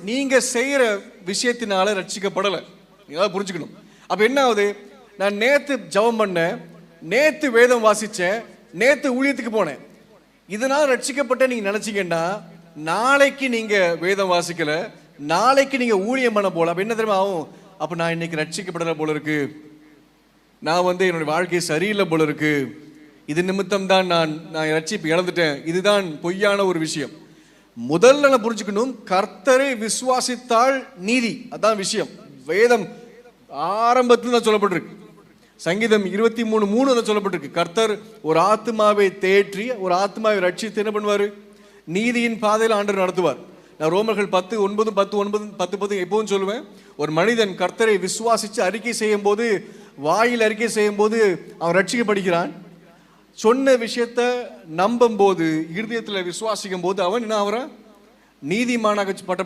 நீங்க செய்யற விஷயத்தினால ரட்சிக்கப்படலை. நீங்க புரிஞ்சுக்கணும். அப்ப என்ன ஆகுது? நான் நேத்து ஜெபம் பண்ணேன், நேத்து வேதம் வாசிச்சேன், நேத்து ஊழியத்துக்கு போனேன், இதனால ரட்சிக்கப்பட்ட நீங்க நினைச்சீங்கன்னா நாளைக்கு நீங்க வேதம் வாசிக்கல, நாளைக்கு நீங்க ஊழியம் பண்ண போல. அப்ப என்ன தெரியுமா ஆகும்? அப்ப நான் இன்னைக்கு ரட்சிக்கப்படல போல இருக்கு, நான் என்னுடைய வாழ்க்கை சரியில்லை போல இருக்கு, இது நிமித்தம் தான் நான் ரட்சிப்பு இழந்துட்டேன். இதுதான் பொய்யான ஒரு விஷயம். முதல்ல நான் புரிஞ்சுக்கணும், கர்த்தரை விசுவாசித்தால் நீதி. அதான் விஷயம். வேதம் ஆரம்பத்தில் தான் சொல்லப்பட்டிருக்கு. சங்கீதம் 23:3 தான் சொல்லப்பட்டிருக்கு. கர்த்தர் ஒரு ஆத்மாவை தேற்றி ஒரு ஆத்மாவை ரட்சித்து என்ன பண்ணுவார்? நீதியின் பாதையில் ஆண்டவர் நடத்துவார். நான் ரோமர்கள் 10:9 எப்பவும் சொல்லுவேன், ஒரு மனிதன் கர்த்தரை விசுவாசித்து அறிக்கை செய்யும் போது, வாயில் அறிக்கை செய்யும் போது அவன் ரட்சிக்கப்படுகிறான். சொன்ன விஷயத்தை நம்பும் போது, இருதயத்தில் விசுவாசிக்கும் போது அவன் என்ன ஆகிறான்? நீதிமானாக